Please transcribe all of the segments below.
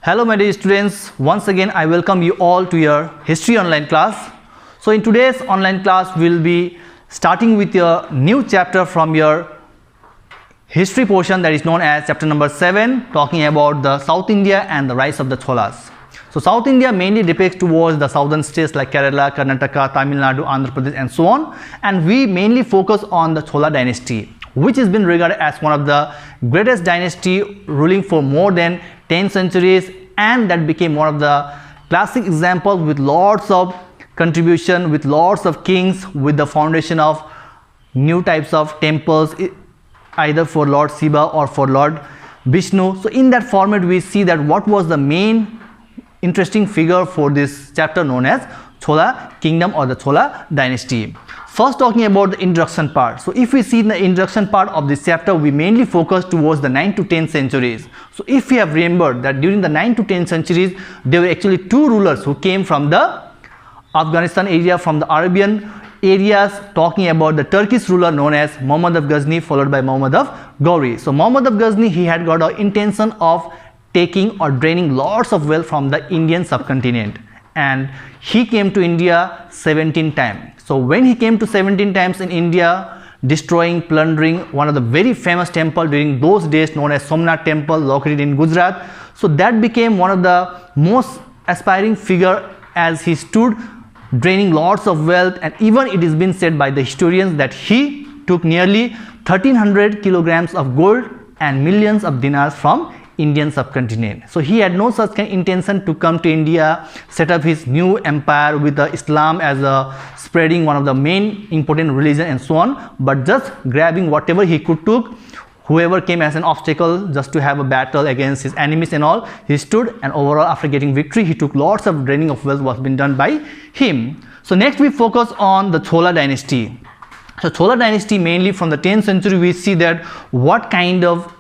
Hello my dear students, once again I welcome you all to your history online class. So in today's online class we will be starting with your new chapter from your history portion, that is known as chapter number 7, talking about the South India and the rise of the Cholas. So South India mainly depicts towards the southern states like Kerala, Karnataka, Tamil Nadu, Andhra Pradesh and so on, and we mainly focus on the Chola dynasty, which has been regarded as one of the greatest dynasty ruling for more than 10 centuries, and that became one of the classic examples with lots of contribution, with lots of kings, with the foundation of new types of temples, either for Lord Shiva or for Lord Vishnu. So in that format we see that what was the main interesting figure for this chapter known as Chola kingdom or the Chola dynasty. First, talking about the introduction part. So if we see in the introduction part of this chapter, we mainly focus towards the 9 to 10 centuries. So if we have remembered that during the 9 to 10 centuries, there were actually two rulers who came from the Afghanistan area, from the Arabian areas, talking about the Turkish ruler known as Muhammad of Ghazni, followed by Muhammad of Ghori. So Muhammad of Ghazni, he had got an intention of taking or draining lots of wealth from the Indian subcontinent, and he came to India 17 times. So when he came to 17 times in India, destroying, plundering one of the very famous temple during those days known as Somnath temple located in Gujarat. So that became one of the most aspiring figure as he stood draining lots of wealth, and even it has been said by the historians that he took nearly 1300 kilograms of gold and millions of dinars from Indian subcontinent. So he had no such intention to come to India, set up his new empire with the Islam as a spreading one of the main important religion and so on, but just grabbing whatever he could took, whoever came as an obstacle just to have a battle against his enemies and all, he stood, and overall after getting victory he took lots of draining of wealth was been done by him. So next we focus on the Chola dynasty. So Chola dynasty, mainly from the 10th century, we see that what kind of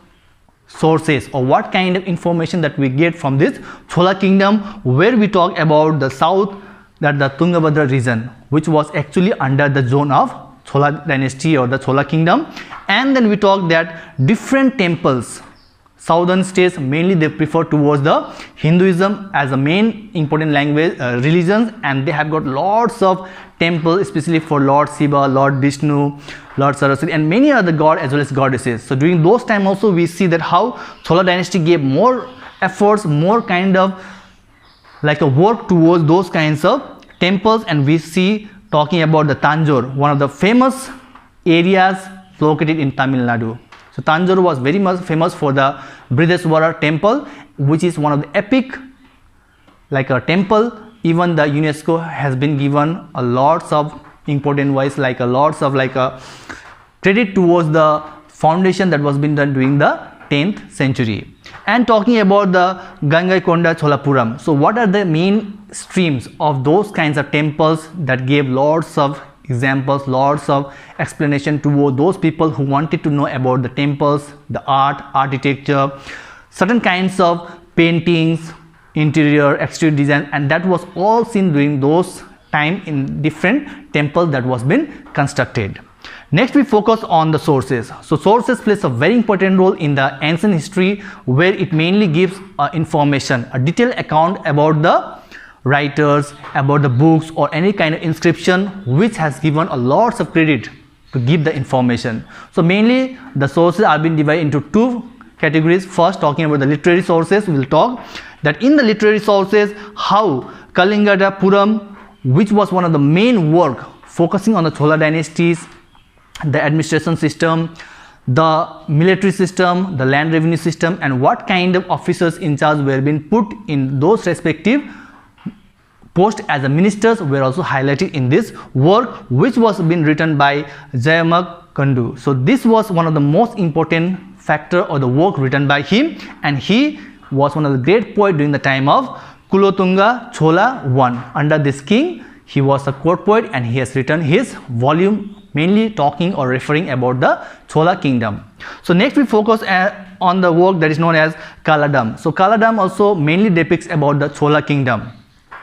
sources or what kind of information that we get from this Chola kingdom, where we talk about the south, that the Tungabhadra region, which was actually under the zone of Chola dynasty or the Chola kingdom. And then we talk that different temples, southern states mainly they prefer towards the Hinduism as a main important language religions, and they have got lots of temples especially for Lord Shiva, Lord Vishnu, Lord Saraswati and many other gods as well as goddesses. So during those time also we see that how Chola dynasty gave more efforts, more kind of like a work towards those kinds of temples, and we see talking about the Tanjore, one of the famous areas located in Tamil Nadu. So Tanjore was very much famous for the Brihadeswara temple, which is one of the epic like a temple. Even the UNESCO has been given a lots of important wise like a lots of like a credit towards the foundation that was been done during the 10th century. And talking about the Gangaikonda Cholapuram, so what are the main streams of those kinds of temples that gave lots of examples, lots of explanation to those people who wanted to know about the temples, the art, architecture, certain kinds of paintings, interior, exterior design, and that was all seen during those time in different temples that was been constructed. Next we focus on the sources. So sources plays a very important role in the ancient history, where it mainly gives information, a detailed account about the writers, about the books or any kind of inscription which has given a lots of credit to give the information. So mainly the sources are being divided into two categories. First, talking about the literary sources, we will talk that in the literary sources how Kalingadapuram, which was one of the main work focusing on the Chola dynasties, the administration system, the military system, the land revenue system, and what kind of officers in charge were being put in those respective posts as the ministers were also highlighted in this work, which was been written by Jayamak Kandu. So this was one of the most important factor or the work written by him, and he was one of the great poet during the time of Kulotunga Chola I. Under this king, he was a court poet, and he has written his volume mainly talking or referring about the Chola kingdom. So next we focus on the work that is known as Kaladam. So Kaladam also mainly depicts about the Chola kingdom.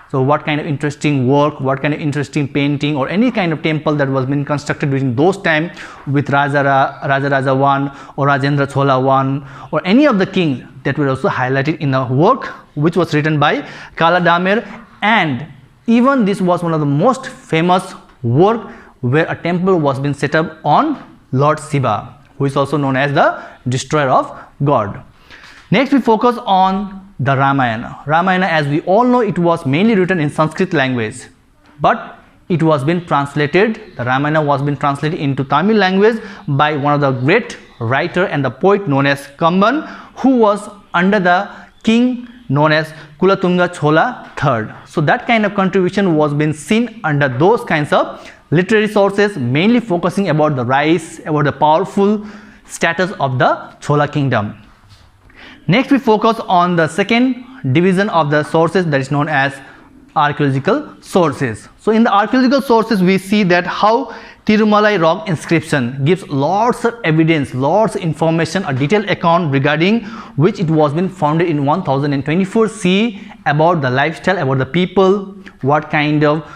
So what kind of interesting work, what kind of interesting painting or any kind of temple that was being constructed during those time with Rajaraja I or Rajendra Chola I or any of the kings that were also highlighted in the work which was written by Kala, and even this was one of the most famous work where a temple was being set up on Lord Shiva, who is also known as the destroyer of God. Next we focus on the Ramayana. Ramayana, as we all know, it was mainly written in Sanskrit language, but it was been translated, the Ramayana was been translated into Tamil language by one of the great writer and the poet known as Kamban, who was under the king known as Kulatunga Chola III. So that kind of contribution was been seen under those kinds of literary sources, mainly focusing about the rise, about the powerful status of the Chola kingdom. Next we focus on the second division of the sources, that is known as archaeological sources. So in the archaeological sources we see that how Tirumalai rock inscription gives lots of evidence, lots of information, a detailed account regarding which it was been founded in 1024 CE, about the lifestyle, about the people, what kind of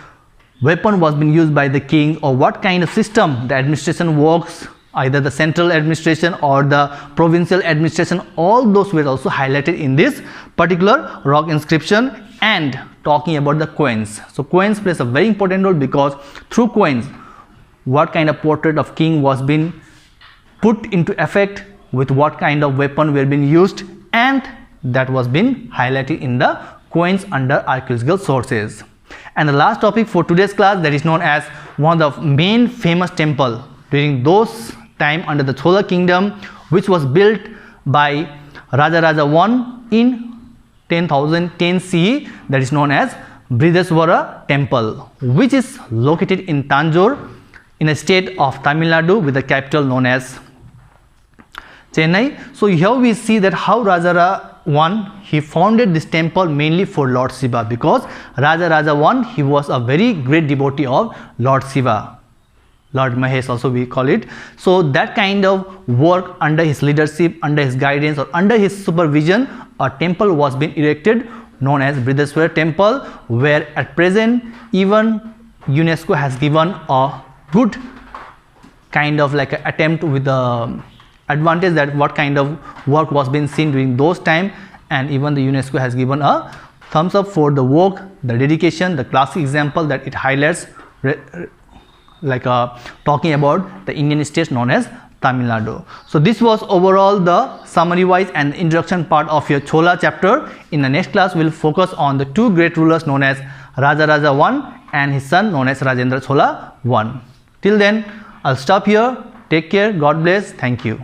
weapon was being used by the king, or what kind of system the administration works, either the central administration or the provincial administration. All those were also highlighted in this particular rock inscription. And talking about the coins, so coins plays a very important role, because through coins what kind of portrait of king was being put into effect, with what kind of weapon were being used, and that was being highlighted in the coins under archaeological sources. And the last topic for today's class, that is known as one of the main famous temple during those time under the Chola kingdom, which was built by Raja I in 10,010 CE, that is known as Brideswara temple, which is located in Tanjore in a state of Tamil Nadu, with the capital known as Chennai. So here we see that how Raja I, he founded this temple mainly for Lord Shiva, because Raja I, he was a very great devotee of Lord Shiva, Lord Mahesh also we call it. So that kind of work, under his leadership, under his guidance, or under his supervision, a temple was being erected known as Brideswara temple, where at present even UNESCO has given a good kind of like an attempt with the advantage that what kind of work was being seen during those time, and even the UNESCO has given a thumbs up for the work, the dedication, the classic example that it highlights, talking about the Indian state known as Tamil Nadu. So this was overall the summary wise and introduction part of your Chola chapter. In the next class we will focus on the two great rulers known as Raja I and his son known as Rajendra Chola I. Till then I'll stop here. Take care. God bless. Thank you.